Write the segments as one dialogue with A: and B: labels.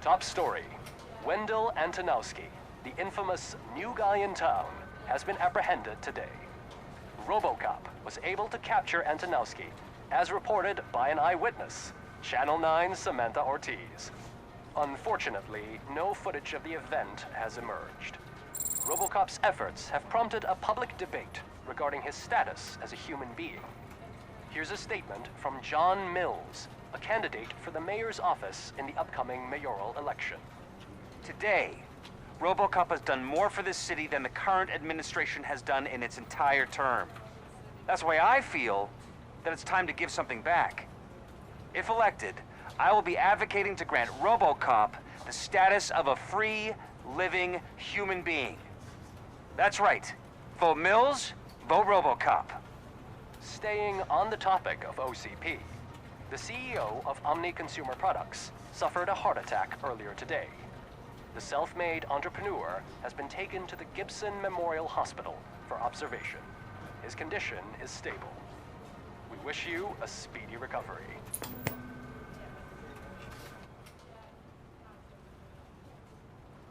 A: Top story. Wendell Antonowski, the infamous new guy in town, has been apprehended today. RoboCop was able to capture Antonowski, as reported by an eyewitness, Channel 9's Samantha Ortiz. Unfortunately, no footage of the event has emerged. RoboCop's efforts have prompted a public debate regarding his status as a human being. Here's a statement from John Mills, a candidate for the mayor's office in the upcoming mayoral election.
B: Today, RoboCop has done more for this city than the current administration has done in its entire term. That's why I feel that it's time to give something back. If elected, I will be advocating to grant RoboCop the status of a free, living human being. That's right. Vote Mills, vote RoboCop.
A: Staying on the topic of OCP, the CEO of Omni Consumer Products suffered a heart attack earlier today. The self-made entrepreneur has been taken to the Gibson Memorial Hospital for observation. His condition is stable. We wish you a speedy recovery.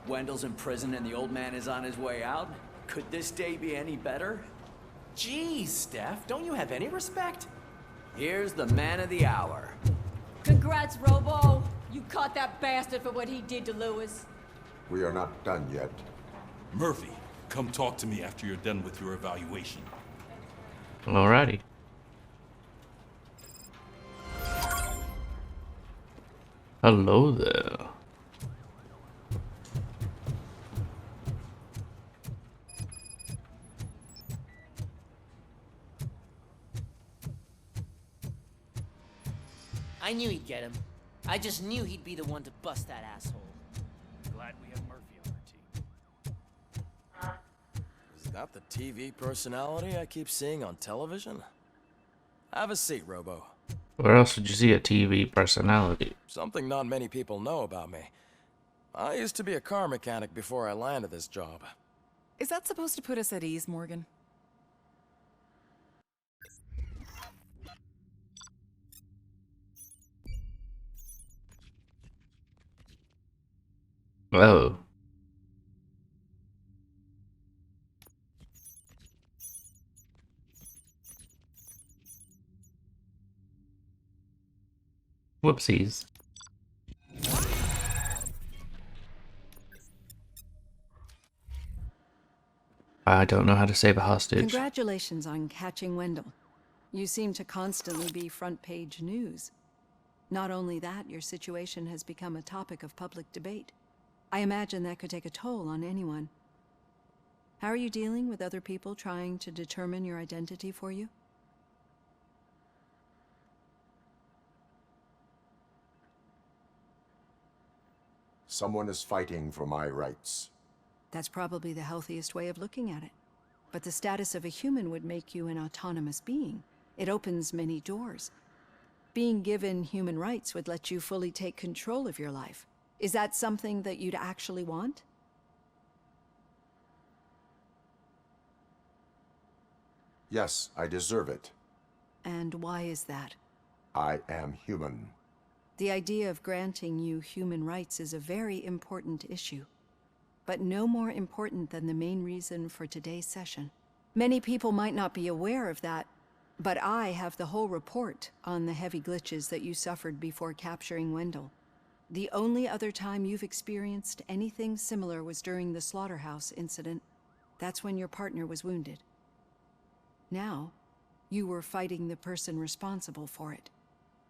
C: Wendell's in prison and the old man is on his way out? Could this day be any better?
D: Geez, Steph, don't you have any respect?
C: Here's the man of the hour.
E: Congrats, Robo! You caught that bastard for what he did to Lewis.
F: We are not done yet.
G: Murphy, come talk to me after you're done with your evaluation.
H: Alrighty. Hello there.
I: I knew he'd get him. I just knew he'd be the one to bust that asshole.
D: Glad we have Murphy on our team.
J: Is that the TV personality I keep seeing on television? Have a seat, Robo.
H: Where else would you see a TV personality?
J: Something not many people know about me. I used to be a car mechanic before I landed this job.
K: Is that supposed to put us at ease, Morgan?
H: Oh. Whoopsies. I don't know how to save a hostage.
K: Congratulations on catching Wendell. You seem to constantly be front page news. Not only that, your situation has become a topic of public debate. I imagine that could take a toll on anyone. How are you dealing with other people trying to determine your identity for you?
F: Someone is fighting for my rights.
K: That's probably the healthiest way of looking at it. But the status of a human would make you an autonomous being. It opens many doors. Being given human rights would let you fully take control of your life. Is that something that you'd actually want?
F: Yes, I deserve it.
K: And why is that?
F: I am human.
K: The idea of granting you human rights is a very important issue, but no more important than the main reason for today's session. Many people might not be aware of that, but I have the whole report on the heavy glitches that you suffered before capturing Wendell. The only other time you've experienced anything similar was during the slaughterhouse incident. That's when your partner was wounded. Now, you were fighting the person responsible for it.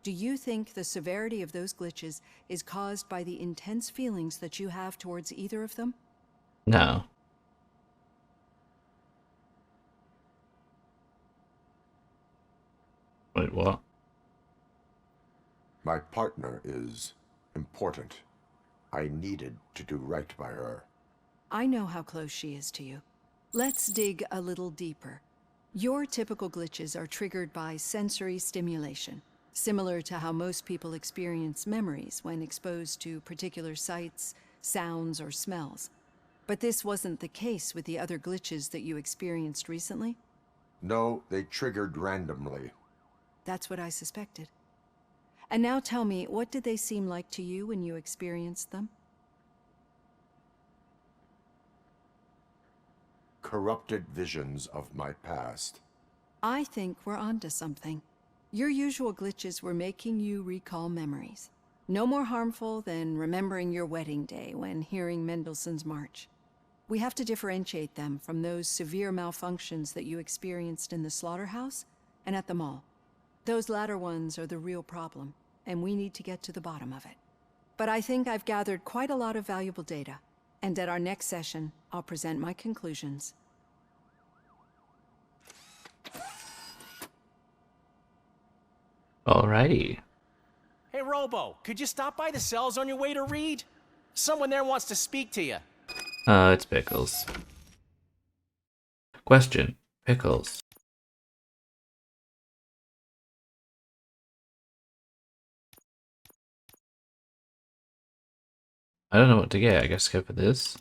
K: Do you think the severity of those glitches is caused by the intense feelings that you have towards either of them?
H: No. Wait, what?
F: My partner is important. I needed to do right by her.
K: I know how close she is to you. Let's dig a little deeper. Your typical glitches are triggered by sensory stimulation, similar to how most people experience memories when exposed to particular sights, sounds, or smells. But this wasn't the case with the other glitches that you experienced recently?
F: No, they triggered randomly.
K: That's what I suspected. And now tell me, what did they seem like to you when you experienced them?
F: Corrupted visions of my past.
K: I think we're onto something. Your usual glitches were making you recall memories. No more harmful than remembering your wedding day when hearing Mendelssohn's March. We have to differentiate them from those severe malfunctions that you experienced in the slaughterhouse and at the mall. Those latter ones are the real problem, and we need to get to the bottom of it. But I think I've gathered quite a lot of valuable data, and at our next session, I'll present my conclusions.
H: Alrighty.
D: Hey, Robo, could you stop by the cells on your way to Reed? Someone there wants to speak to you.
H: It's Pickles. Question. Pickles. I don't know what to get. I guess go for this.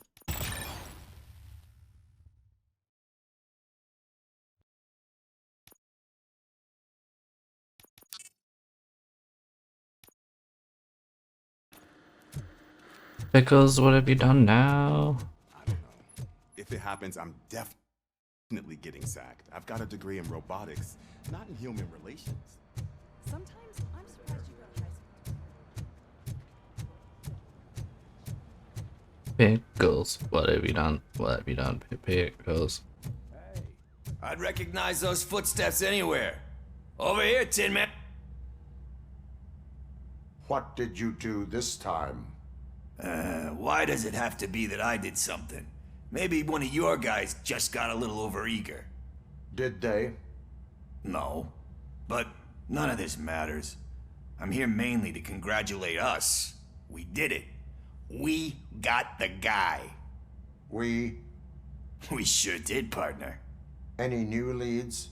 H: Pickles, what have you done now?
L: I don't know. If it happens, I'm definitely getting sacked. I've got a degree in robotics, not in human relations.
E: Sometimes I'm surprised you got high school.
H: Pickles, what have you done? What have you done, Pickles?
C: Hey, I'd recognize those footsteps anywhere. Over here, Tin Man.
F: What did you do this time?
C: Why does it have to be that I did something? Maybe one of your guys just got a little overeager.
F: Did they?
C: No, but none of this matters. I'm here mainly to congratulate us. We did it. We got the guy.
F: We
C: sure did, partner.
F: Any new leads?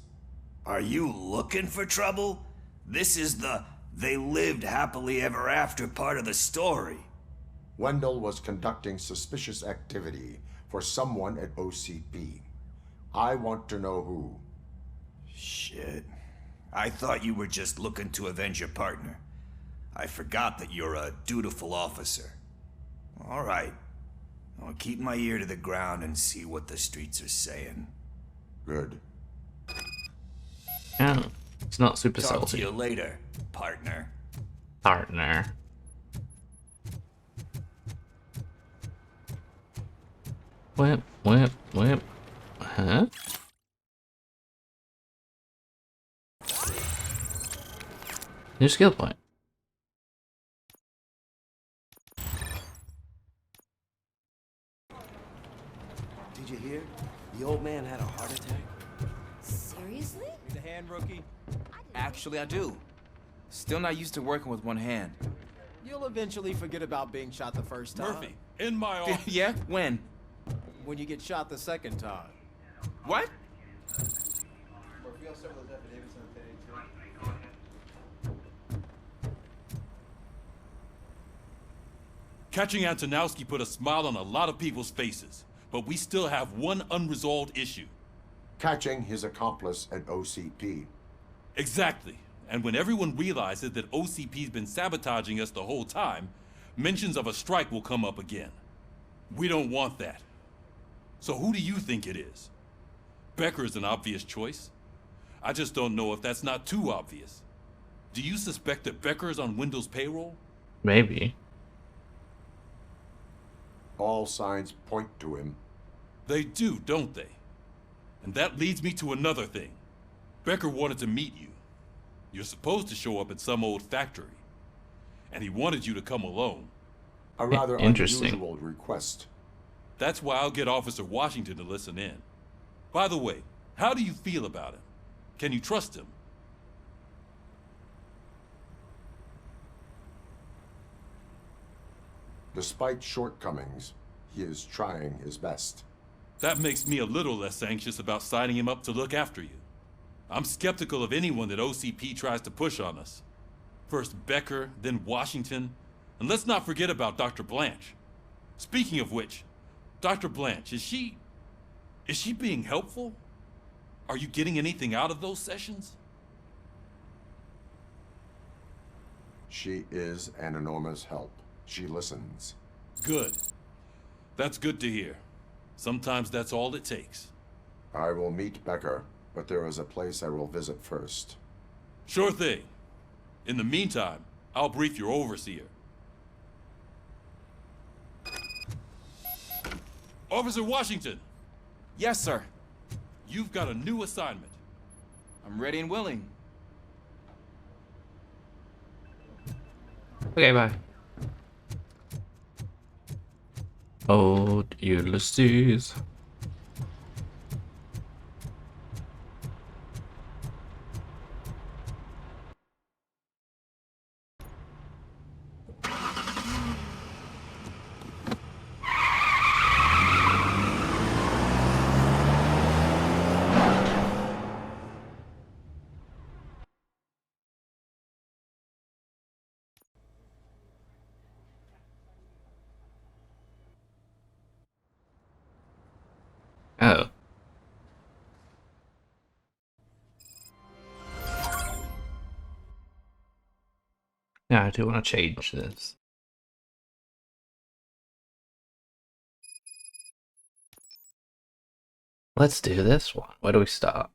C: Are you looking for trouble? This is the they lived happily ever after part of the story.
F: Wendell was conducting suspicious activity for someone at OCP. I want to know who.
C: Shit. I thought you were just looking to avenge your partner. I forgot that you're a dutiful officer. All right. I'll keep my ear to the ground and see what the streets are saying.
F: Good.
H: Yeah, it's not super
C: Talk
H: salty.
C: to you later, partner.
H: Partner. Whip, whip, whip. Huh? New skill point.
J: Did you hear? The old man had a heart attack.
E: Seriously?
M: Need a hand, rookie? Actually, I do. Still not used to working with one hand.
D: You'll eventually forget about being shot the first time.
G: Murphy, in my office.
M: Yeah? When?
D: When you get shot the second time.
M: What?
G: Catching Antonowski put a smile on a lot of people's faces, but we still have one unresolved issue.
F: Catching his accomplice at OCP.
G: Exactly. And when everyone realizes that OCP's been sabotaging us the whole time, mentions of a strike will come up again. We don't want that. So who do you think it is? Becker is an obvious choice. I just don't know if that's not too obvious. Do you suspect that Becker is on Wendell's payroll?
H: Maybe.
F: All signs point to him.
G: They do, don't they? And that leads me to another thing. Becker wanted to meet you. You're supposed to show up at some old factory. And he wanted you to come alone.
F: A rather
H: Interesting.
F: unusual request.
G: That's why I'll get Officer Washington to listen in. By the way, how do you feel about him? Can you trust him?
F: Despite shortcomings, he is trying his best.
G: That makes me a little less anxious about signing him up to look after you. I'm skeptical of anyone that OCP tries to push on us. First Becker, then Washington, and let's not forget about Dr. Blanche. Speaking of which, Dr. Blanche, is she being helpful? Are you getting anything out of those sessions?
F: She is an enormous help. She listens.
G: Good. That's good to hear. Sometimes that's all it takes.
F: I will meet Becker, but there is a place I will visit first.
G: Sure thing. In the meantime, I'll brief your overseer. Officer Washington!
M: Yes, sir.
G: You've got a new assignment.
M: I'm ready and willing.
H: Okay, bye. Oh, Ulysses. Oh. Yeah, I do want to change this. Let's do this one. Where do we start?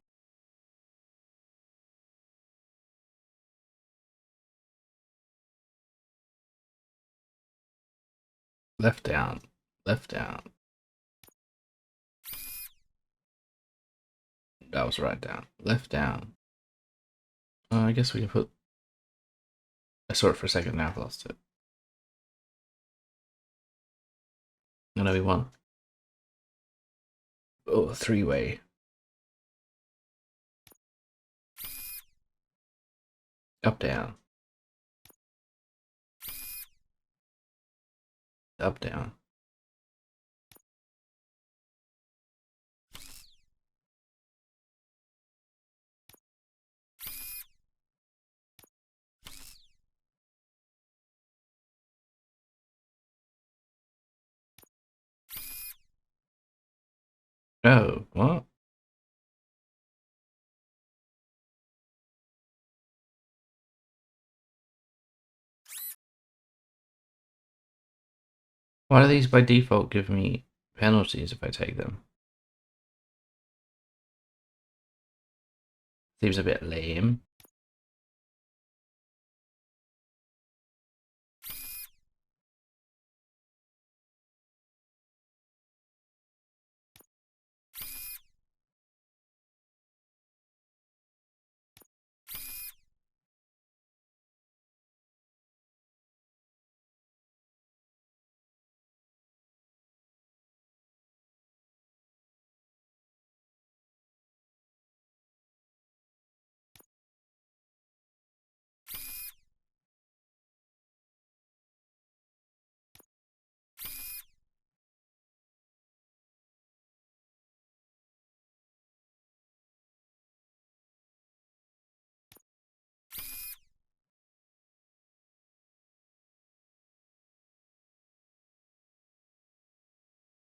H: Left down. Left down. That was right down. Left down. I guess we can put... I saw it for a second, now I've lost it. And we want... Oh, a three-way. Up, down. Up, down. Oh, what? Why do these by default give me penalties if I take them? Seems a bit lame.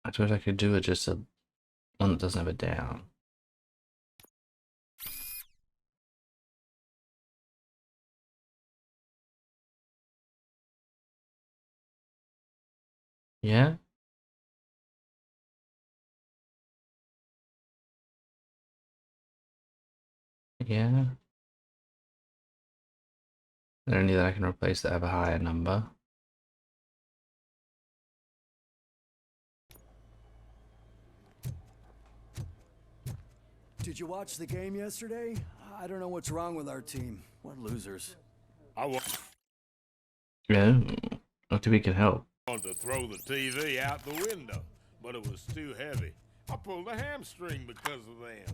H: I suppose I could do it just a one that doesn't have a down. Yeah? Yeah. Are there any that I can replace that have a higher number?
N: Did you watch the game yesterday? I don't know what's wrong with our team. What losers.
H: Yeah. Not we can help.
O: wanted to throw the TV out the window, but it was too heavy. I pulled a hamstring because of them.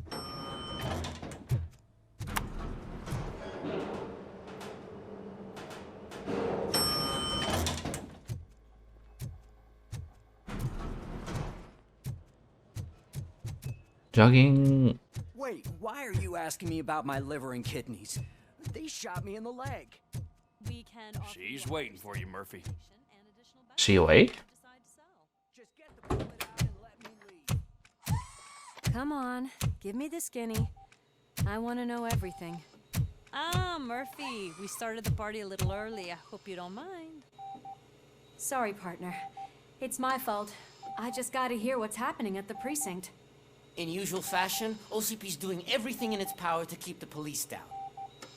H: Jogging.
N: Wait, why are you asking me about my liver and kidneys? They shot me in the leg.
J: She's waiting for you, Murphy.
H: She awake?
P: Come on, give me the skinny. I want to know everything. Ah, Murphy. We started the party a little early. I hope you don't mind.
Q: Sorry, partner. It's my fault. I just gotta hear what's happening at the precinct.
I: In usual fashion, OCP's doing everything in its power to keep the police down.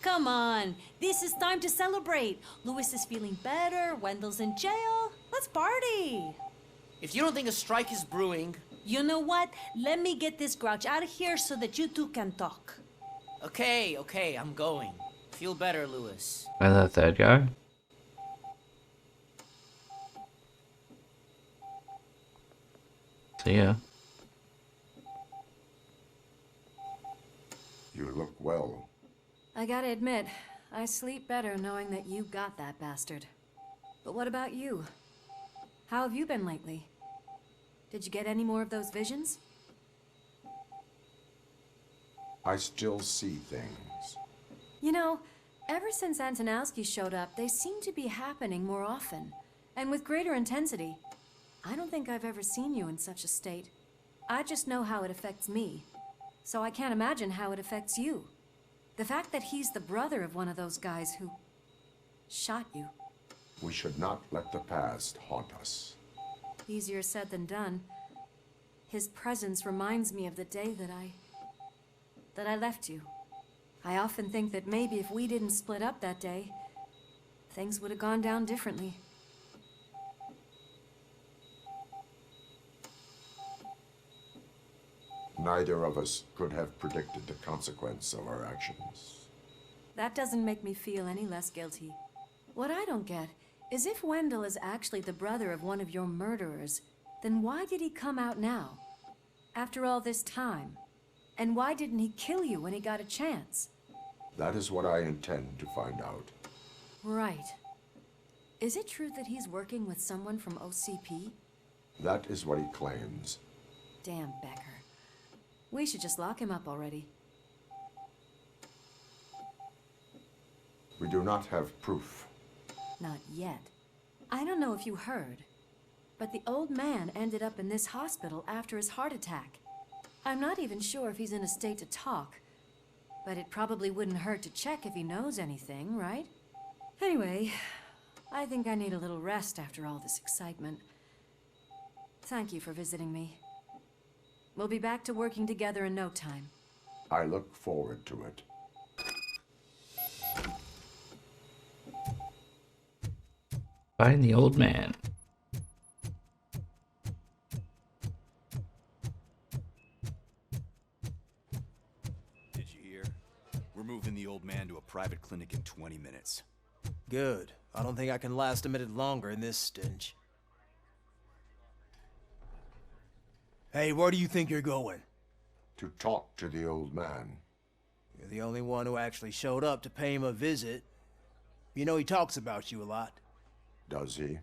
P: Come on. This is time to celebrate. Lewis is feeling better. Wendell's in jail. Let's party.
I: If you don't think a strike is brewing...
P: You know what? Let me get this grouch out of here so that you two can talk.
I: Okay, I'm going. Feel better, Lewis.
H: And the third guy? See ya.
F: You look well.
Q: I gotta admit, I sleep better knowing that you got that bastard. But what about you? How have you been lately? Did you get any more of those visions?
F: I still see things.
Q: You know, ever since Antonowski showed up, they seem to be happening more often, and with greater intensity. I don't think I've ever seen you in such a state. I just know how it affects me, so I can't imagine how it affects you. The fact that he's the brother of one of those guys who shot you.
F: We should not let the past haunt us.
Q: Easier said than done. His presence reminds me of the day that I left you. I often think that maybe if we didn't split up that day, things would have gone down differently.
F: Neither of us could have predicted the consequence of our actions.
Q: That doesn't make me feel any less guilty. What I don't get is if Wendell is actually the brother of one of your murderers, then why did he come out now? After all this time? And why didn't he kill you when he got a chance?
F: That is what I intend to find out.
Q: Right. Is it true that he's working with someone from OCP?
F: That is what he claims.
Q: Damn Becker. We should just lock him up already.
F: We do not have proof.
Q: Not yet. I don't know if you heard, but the old man ended up in this hospital after his heart attack. I'm not even sure if he's in a state to talk, but it probably wouldn't hurt to check if he knows anything, right? Anyway, I think I need a little rest after all this excitement. Thank you for visiting me. We'll be back to working together in no time.
F: I look forward to it.
H: Find the old man.
R: Did you hear? We're moving the old man to a private clinic in 20 minutes.
J: Good. I don't think I can last a minute longer in this stench. Hey, where do you think you're going?
F: To talk to the old man.
J: You're the only one who actually showed up to pay him a visit. You know he talks about you a lot.
F: Does he?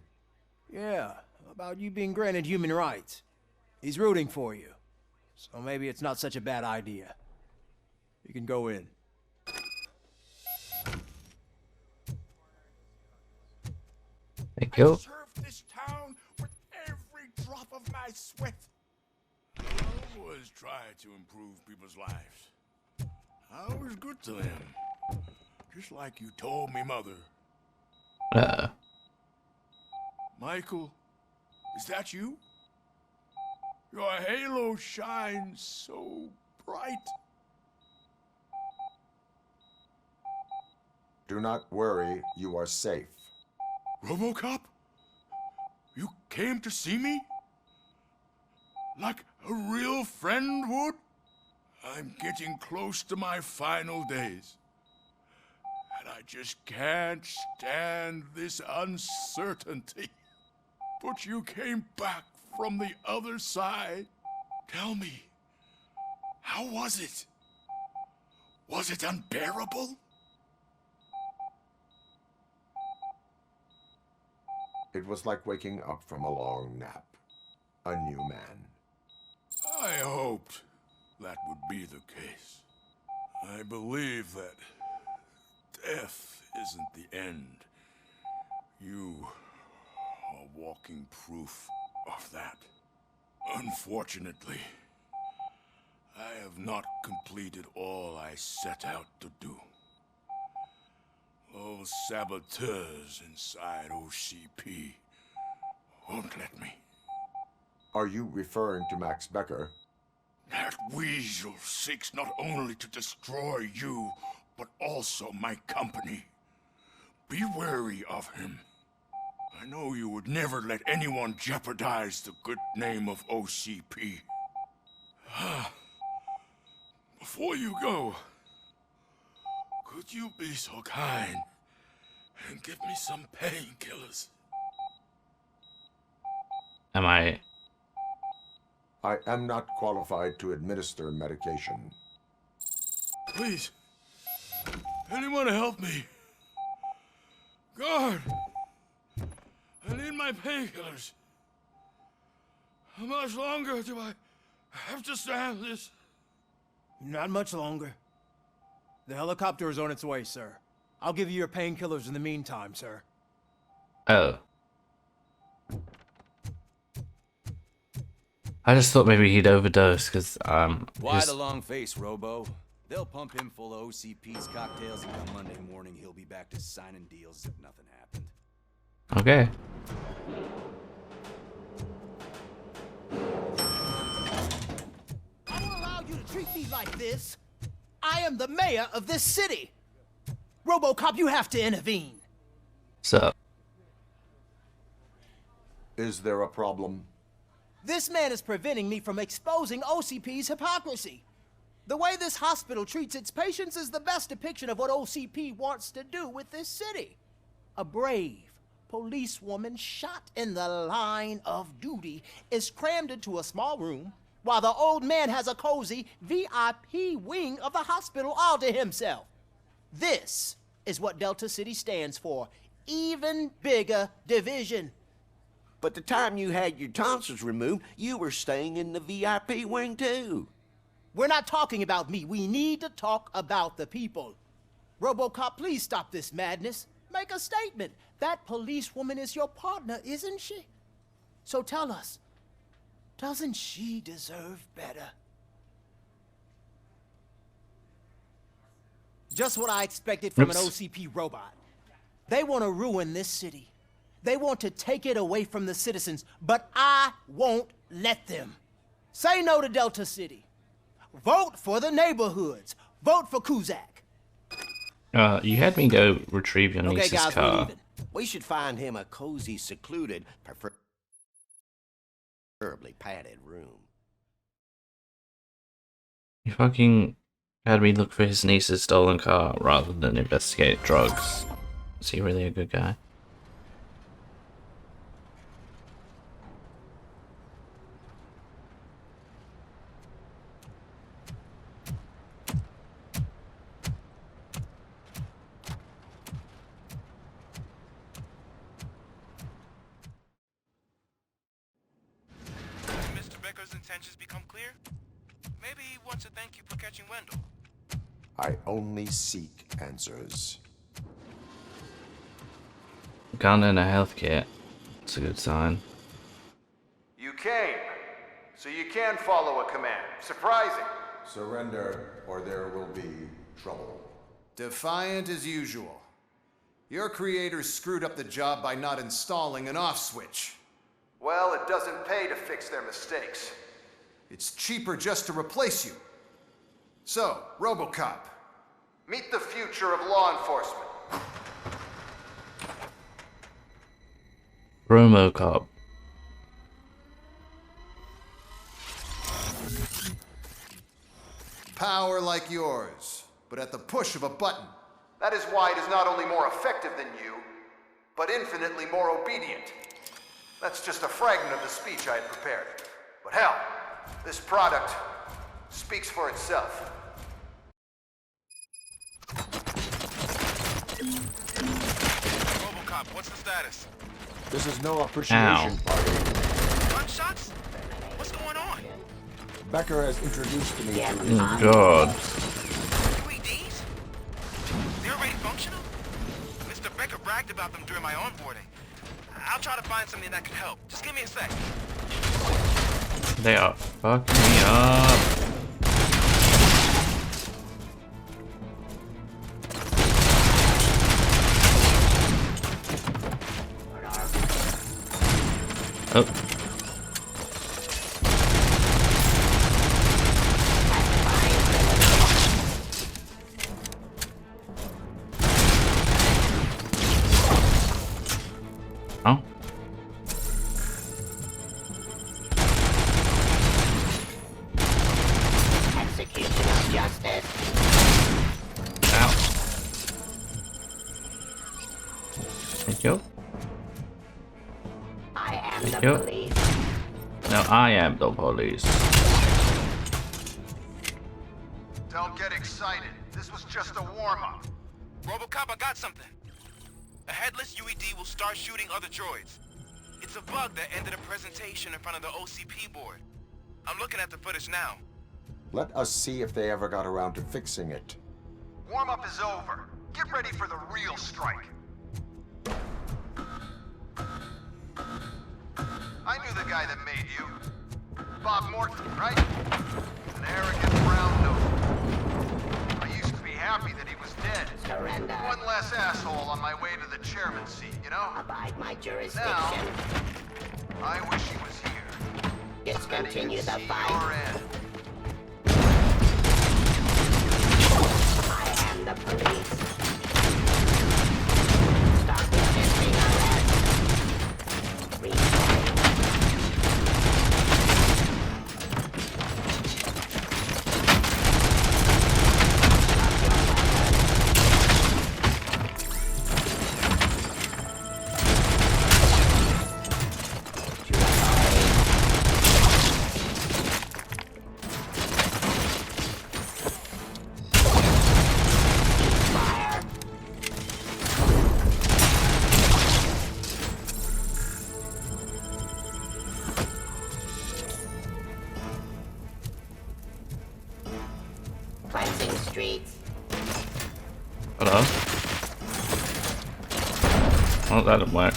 J: Yeah, about you being granted human rights. He's rooting for you. So maybe it's not such a bad idea. You can go in.
H: Thank you.
O: I served this town with every drop of my sweat. I was trying to improve people's lives. I was good to them. Just like you told me, Mother. Michael, is that you? Your halo shines so bright.
F: Do not worry, you are safe.
O: RoboCop? You came to see me? Like a real friend would? I'm getting close to my final days. And I just can't stand this uncertainty. But you came back from the other side. Tell me, how was it? Was it unbearable?
F: It was like waking up from a long nap. A new man.
O: I hoped that would be the case. I believe that death isn't the end. You are walking proof of that. Unfortunately, I have not completed all I set out to do. Those saboteurs inside OCP won't let me.
F: Are you referring to Max Becker?
O: That weasel seeks not only to destroy you, but also my company. Be wary of him. I know you would never let anyone jeopardize the good name of OCP. Before you go, could you be so kind and give me some painkillers?
H: Am I?
F: I am not qualified to administer medication.
O: Please, anyone help me? Guard, I need my painkillers. How much longer do I have to stand this?
J: Not much longer. The helicopter is on its way, sir. I'll give you your painkillers in the meantime, sir.
H: Oh. I just thought maybe he'd overdose, because,
R: Why the long face, Robo? They'll pump him full of OCP's cocktails, and come Monday morning, he'll be back to signing deals as if nothing happened.
H: Okay.
J: I won't allow you to treat me like this. I am the mayor of this city. RoboCop, you have to intervene.
H: So.
F: Is there a problem?
J: This man is preventing me from exposing OCP's hypocrisy. The way this hospital treats its patients is the best depiction of what OCP wants to do with this city. A brave policewoman shot in the line of duty is crammed into a small room while the old man has a cozy VIP wing of the hospital all to himself. This is what Delta City stands for. Even bigger division.
S: But the time you had your tonsils removed, you were staying in the VIP wing too.
J: We're not talking about me. We need to talk about the people. RoboCop, please stop this madness. Make a statement. That policewoman is your partner, isn't she? So tell us, doesn't she deserve better? Just what I expected from an OCP robot. They want to ruin this city. They want to take it away from the citizens, but I won't let them. Say no to Delta City. Vote for the neighborhoods. Vote for Kuzak.
H: You had me go retrieve your niece's
S: guys,
H: car.
S: we're leaving. We should find him a cozy, secluded, preferably padded room.
H: You fucking had me look for his niece's stolen car rather than investigate drugs. Is he really a good guy?
M: Mr. Becker's intentions become clear? Maybe he wants to thank you for catching Wendell.
F: I only seek answers.
H: Gun and a health kit. That's a good sign.
T: You came, so you can follow a command. Surprising.
F: Surrender, or there will be trouble.
T: Defiant as usual. Your creators screwed up the job by not installing an off switch. Well, it doesn't pay to fix their mistakes. It's cheaper just to replace you. So, RoboCop, meet the future of law enforcement.
H: RoboCop.
T: Power like yours, but at the push of a button. That is why it is not only more effective than you, but infinitely more obedient. That's just a fragment of the speech I had prepared. But hell, this product speaks for itself.
M: RoboCop, what's the status?
F: This is no appreciation party.
M: Gunshots? What's going on?
F: Becker has introduced me to his
H: God.
M: UEDs? They're already functional? Mr. Becker bragged about them during my onboarding. I'll try to find something that could help. Just give me a sec.
H: They are fucking me up. Oh. Oh.
U: Execution of justice.
H: Ow. Thank you.
U: I am
H: Thank
U: the
H: you.
U: police.
H: No, I am the police.
T: Don't get excited. This was just a warm-up.
M: RoboCop, I got something. A headless UED will start shooting other droids. It's a bug that ended a presentation in front of the OCP board. I'm looking at the footage now.
F: Let us see if they ever got around to fixing it.
T: Warm-up is over. Get ready for the real strike. I knew the guy that made you. Bob Morton, right? An arrogant brown note. I used to be happy that he was dead.
U: Surrender.
T: One less asshole on my way to the chairman's seat, you know?
U: Abide my jurisdiction.
T: Now, I wish he was here.
U: Discontinue the fight. I am the police. Stop resisting arrest. Retrain. Cleansing streets.
H: Hello? Oh, that didn't work.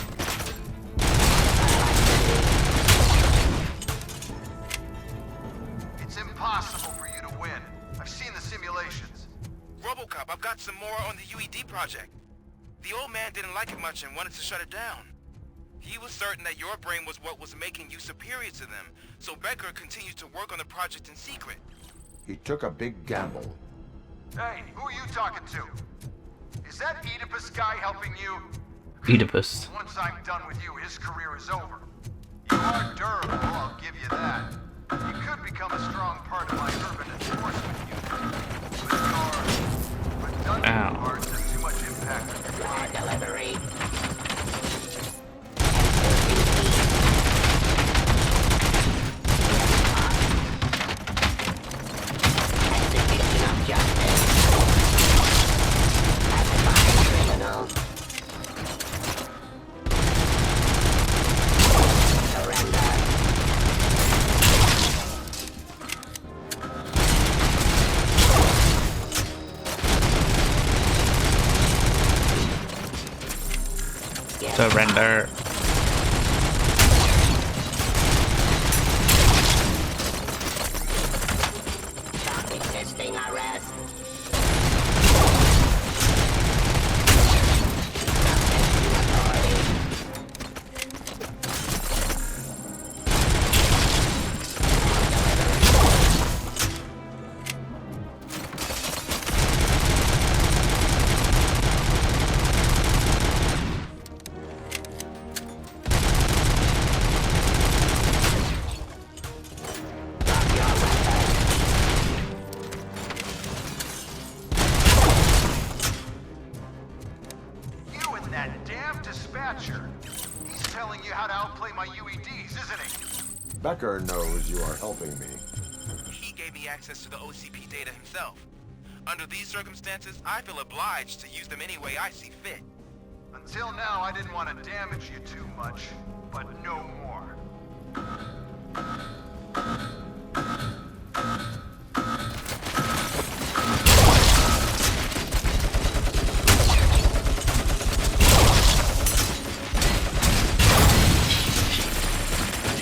T: It's impossible for you to win. I've seen the simulations.
M: RoboCop, I've got some more on the UED project. The old man didn't like it much and wanted to shut it down. He was certain that your brain was what was making you superior to them, so Becker continued to work on the project in secret.
F: He took a big gamble.
T: Hey, who are you talking to? Is that Oedipus guy helping you?
H: Oedipus.
T: Once I'm done with you, his career is over. You are durable, I'll give you that. You could become a strong part of my urban enforcement unit. But your redundant parts have too much impact on your
U: Your delivery. Execution of justice. Classified criminal. Surrender.
H: Surrender.
U: Stop resisting arrest. Subject to authority. Drop your weapon.
T: You and that damn dispatcher. He's telling you how to outplay my UEDs, isn't he?
F: Becker knows you are helping me.
M: He gave me access to the OCP data himself. Under these circumstances, I feel obliged to use them any way I see fit.
T: Until now, I didn't want to damage you too much, but no more.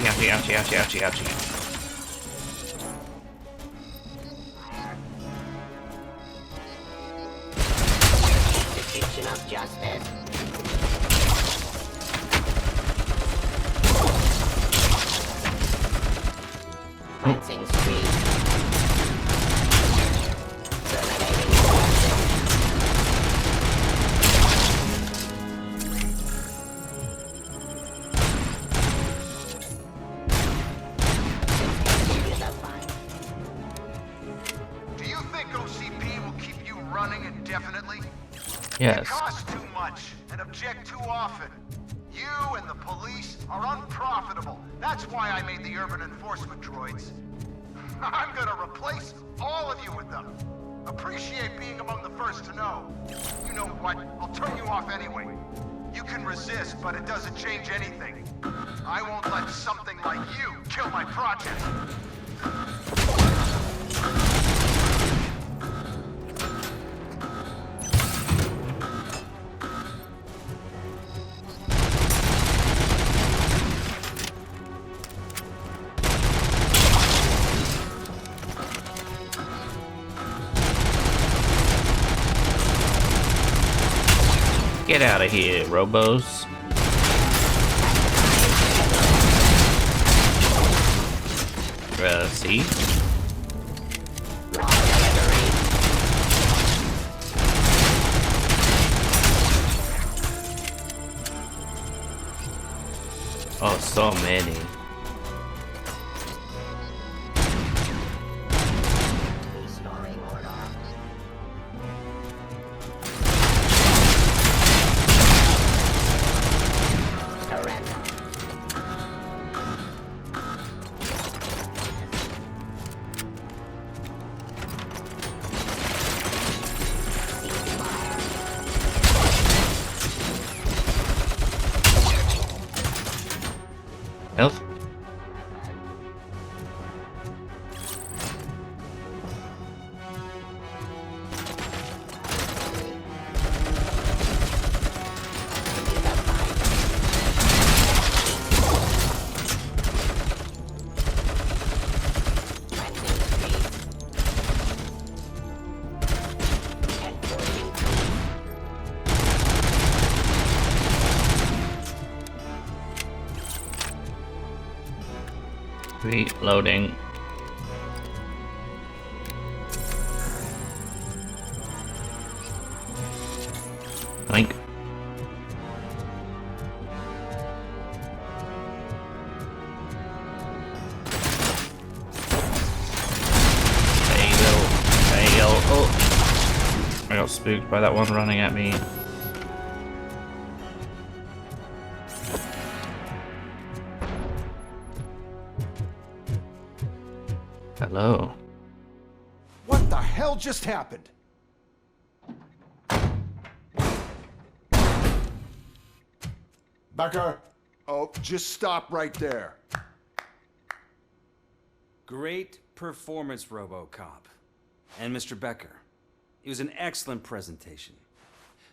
H: Ouchie, ouchie, ouchie, ouchie, ouchie.
U: Execution of justice.
H: Yes.
T: You cost too much and object too often. You and the police are unprofitable. That's why I made the urban enforcement droids. I'm gonna replace all of you with them. Appreciate being among the first to know. You know what? I'll turn you off anyway. You can resist, but it doesn't change anything. I won't let something like you kill my project.
H: Get out of here, Robos. See? Oh, so many. Health? Reloading. Link. Fail. Oh, I got spooked by that one running at me. Hello.
T: What the hell just happened?
F: Becker!
T: Oh, just stop right there.
N: Great performance, RoboCop. And Mr. Becker, it was an excellent presentation.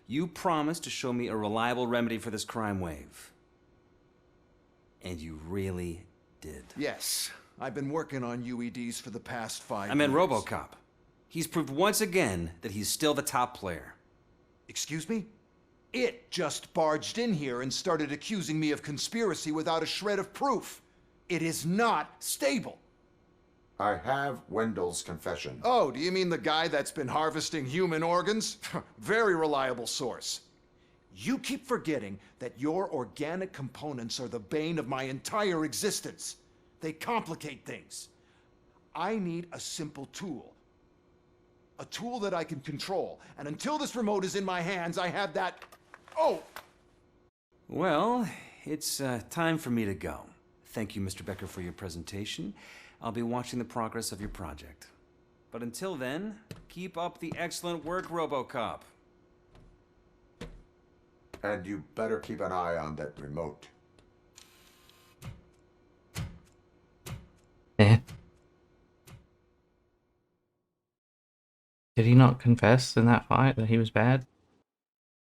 N: You promised to show me a reliable remedy for this crime wave. And you really did.
T: Yes. I've been working on UEDs for the past 5 years.
N: I meant RoboCop. He's proved once again that he's still the top player.
T: Excuse me? It just barged in here and started accusing me of conspiracy without a shred of proof. It is not stable.
F: I have Wendell's confession.
T: Oh, do you mean the guy that's been harvesting human organs? Very reliable source. You keep forgetting that your organic components are the bane of my entire existence. They complicate things. I need a simple tool. A tool that I can control. And until this remote is in my hands, I have that... Oh!
N: Well, it's time for me to go. Thank you, Mr. Becker, for your presentation. I'll be watching the progress of your project. But until then, keep up the excellent work, RoboCop.
F: And you better keep an eye on that remote.
H: Eh. Did he not confess in that fight that he was bad?